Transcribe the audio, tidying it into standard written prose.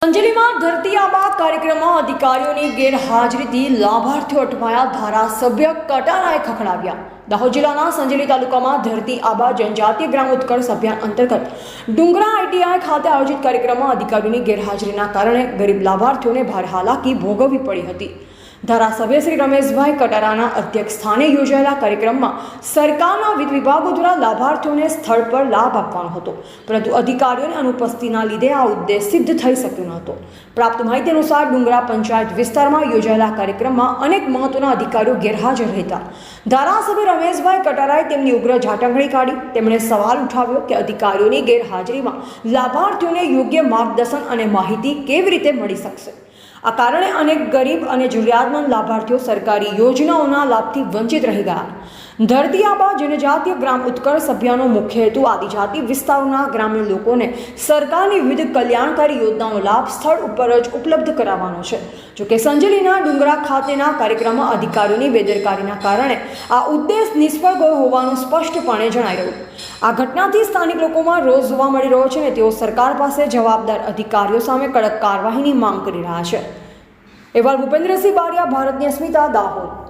સંજેલીમાં ધરતી આબા કાર્યક્રમમાં અધિકારીઓની ગેરહાજરીથી લાભાર્થીઓ અટવાયા, ધારાસભ્ય કટારાએ ખખડાવ્યા। દાહોદ જિલ્લાના સંજેલી તાલુકામાં ધરતી આબા જનજાતીય ગ્રામ ઉત્કર્ષ અભિયાન અંતર્ગત ડુંગરા ITI ખાતે આયોજિત કાર્યક્રમમાં અધિકારીઓની ગેરહાજરીના કારણે ગરીબ લાભાર્થીઓને ભારે હાલાકી ભોગવવી પડી હતી। ધારાસભ્ય શ્રી રમેશભાઈ કટારાના અધ્યક્ષસ્થાને યોજાયેલા કાર્યક્રમમાં સરકારના વિવિધ વિભાગો દ્વારા લાભાર્થીઓને સ્થળ પર લાભ આપવાનો હતો, પરંતુ અધિકારીઓની અનુપસ્થિતિના લીધે આ ઉદ્દેશ સિદ્ધ થઈ શક્યો ન હતો। પ્રાપ્ત માહિતી અનુસાર ડુંગરા પંચાયત વિસ્તારમાં યોજાયેલા કાર્યક્રમમાં અનેક મહત્વના અધિકારીઓ ગેરહાજર રહેતા ધારાસભ્ય રમેશભાઈ કટારાએ તેમની ઉગ્ર ઝાટકણી કાઢી। તેમણે સવાલ ઉઠાવ્યો કે અધિકારીઓની ગેરહાજરીમાં લાભાર્થીઓને યોગ્ય માર્ગદર્શન અને માહિતી કેવી રીતે મળી શકશે। આ કારણે અનેક ગરીબ અને જરૂરિયાતમંદ લાભાર્થીઓ સરકારી યોજનાઓના લાભથી વંચિત રહી ગયા। ધરતી આબા જનજાતીય ગ્રામ ઉત્કર્ષ અભિયાનનો મુખ્ય હેતુ આદિજાતિ વિસ્તારોના ગ્રામીણ લોકોને સરકારની વિવિધ કલ્યાણકારી યોજનાઓનો લાભ સ્થળ ઉપર જ ઉપલબ્ધ કરાવવાનો છે। જોકે સંજેલીના ડુંગરા ખાતેના કાર્યક્રમમાં અધિકારીઓની બેદરકારીના કારણે આ ઉદ્દેશ નિષ્ફળ ગયો હોવાનું સ્પષ્ટપણે જણાઈ રહ્યું। આ ઘટનાથી સ્થાનિક લોકોમાં રોષ જોવા મળી રહ્યો છે અને તેઓ સરકાર પાસે જવાબદાર અધિકારીઓ સામે કડક કાર્યવાહીની માંગ કરી રહ્યા છે। અહેવાલ ભૂપેન્દ્રસિંહ બારિયા, ભારતની અસ્મિતા, દાહોદ।